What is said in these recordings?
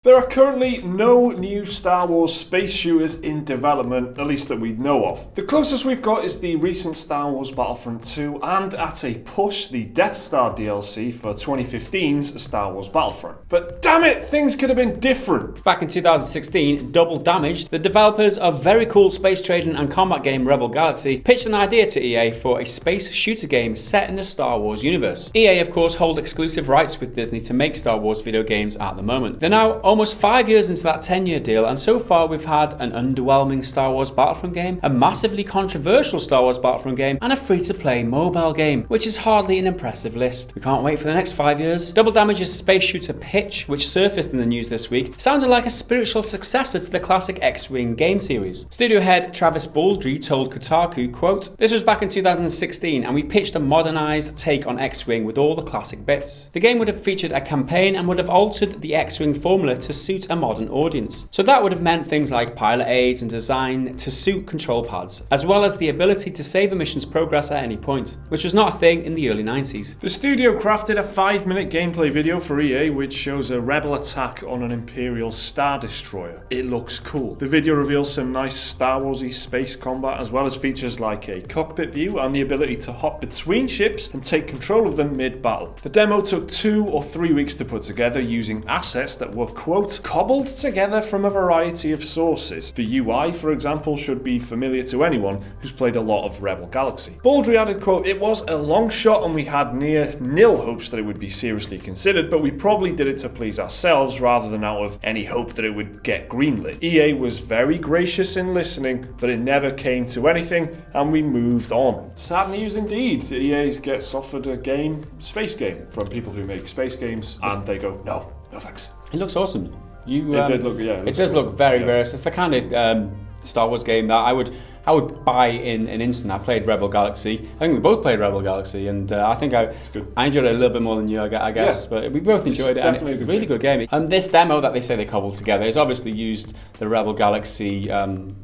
There are currently no new Star Wars space shooters in development, at least that we know of. The closest we've got is the recent Star Wars Battlefront 2 and, at a push, the Death Star DLC for 2015's Star Wars Battlefront. But damn it, things could have been different. Back in 2016, Double Damage, the developers of very cool space trading and combat game Rebel Galaxy, pitched an idea to EA for a space shooter game set in the Star Wars universe. EA, of course, hold exclusive rights with Disney to make Star Wars video games at the moment. They're now almost 5 years into that 10-year deal, and so far we've had an underwhelming Star Wars Battlefront game, a massively controversial Star Wars Battlefront game, and a free-to-play mobile game, which is hardly an impressive list. We can't wait for the next 5 years. Double Damage's space shooter pitch, which surfaced in the news this week, sounded like a spiritual successor to the classic X-Wing game series. Studio head Travis Baldry told Kotaku, quote, "This was back in 2016 and we pitched a modernised take on X-Wing with all the classic bits. The game would have featured a campaign and would have altered the X-Wing formula to suit a modern audience. So that would have meant things like pilot aids and design to suit control pads, as well as the ability to save a mission's progress at any point, which was not a thing in the early 90s. The studio crafted a 5-minute gameplay video for EA which shows a rebel attack on an Imperial Star Destroyer. It looks cool. The video reveals some nice Star Wars-y space combat, as well as features like a cockpit view and the ability to hop between ships and take control of them mid-battle. The demo took 2 or 3 weeks to put together using assets that were, quote, cobbled together from a variety of sources. The UI, for example, should be familiar to anyone who's played a lot of Rebel Galaxy. Baldry added, quote, "It was a long shot and we had near nil hopes that it would be seriously considered, but we probably did it to please ourselves rather than out of any hope that it would get greenlit. EA was very gracious in listening, but it never came to anything and we moved on." Sad news indeed. EA gets offered a game, space game, from people who make space games, and they go, no thanks. It looks awesome. It did look, yeah. It does look very, very. It's the kind of Star Wars game that I would buy in an instant. I played Rebel Galaxy. I think we both played Rebel Galaxy, and I think I enjoyed it a little bit more than you, I guess. Yeah. But we both enjoyed it. Definitely and it's a really good game. This demo that they say they cobbled together has obviously used the Rebel Galaxy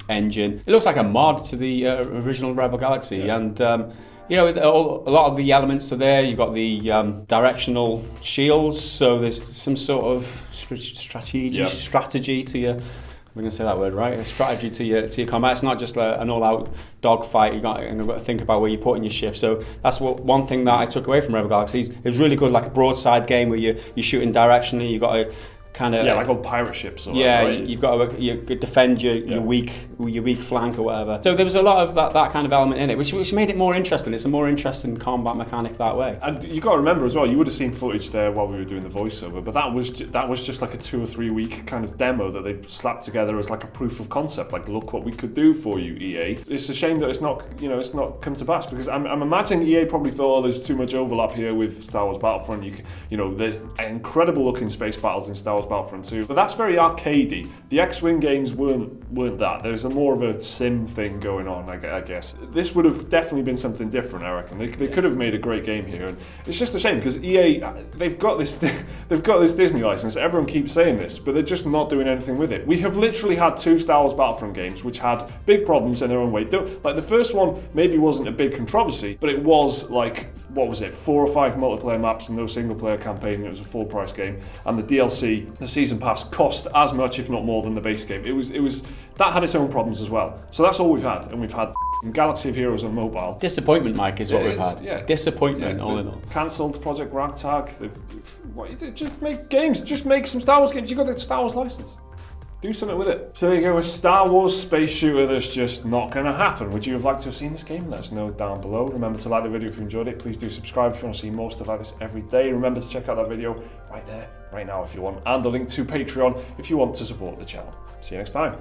engine. It looks like a mod to the original Rebel Galaxy, and. You know, a lot of the elements are there. You've got the directional shields, so there's some sort of strategy to your. We're going to say that word, right? A strategy to your combat. It's not just an all-out dogfight. You've got to think about where you're putting your ship. So that's one thing that I took away from Rebel Galaxy. It's really good, like a broadside game where you're shooting directionally. You've got to kind of like old pirate ships. Right? You've got to defend your weak flank or whatever. So there was a lot of that kind of element in it, which made it more interesting. It's a more interesting combat mechanic that way. And you got to remember as well, you would have seen footage there while we were doing the voiceover, but that was just like a 2 or 3 week kind of demo that they slapped together as like a proof of concept. Like, look what we could do for you, EA. It's a shame that it's not come to pass, because I'm imagining EA probably thought, there's too much overlap here with Star Wars Battlefront. There's incredible looking space battles in Star Wars Battlefront 2, but that's very arcadey. The X-Wing games weren't that. There's more of a sim thing going on, I guess. This would have definitely been something different, I reckon. They could have made a great game here, and it's just a shame because EA, they've got this Disney license. Everyone keeps saying this, but they're just not doing anything with it. We have literally had 2 Star Wars Battlefront games which had big problems in their own way. Like the first one maybe wasn't a big controversy, but it was like, what was it, 4 or 5 multiplayer maps and no single player campaign. It was a full price game, and the DLC, the season pass, cost as much if not more than the base game. It was that had its own problems as well. So that's all we've had, and we've had Galaxy of Heroes on mobile. Disappointment, Mike, is what we've had. Yeah. Disappointment, all in all. Cancelled Project Ragtag. Just make games. Just make some Star Wars games. You got the Star Wars license. Do something with it. So there you go, a Star Wars space shooter that's just not going to happen. Would you have liked to have seen this game? Let us know down below. Remember to like the video if you enjoyed it. Please do subscribe if you want to see more stuff like this every day. Remember to check out that video right there, right now if you want. And the link to Patreon if you want to support the channel. See you next time.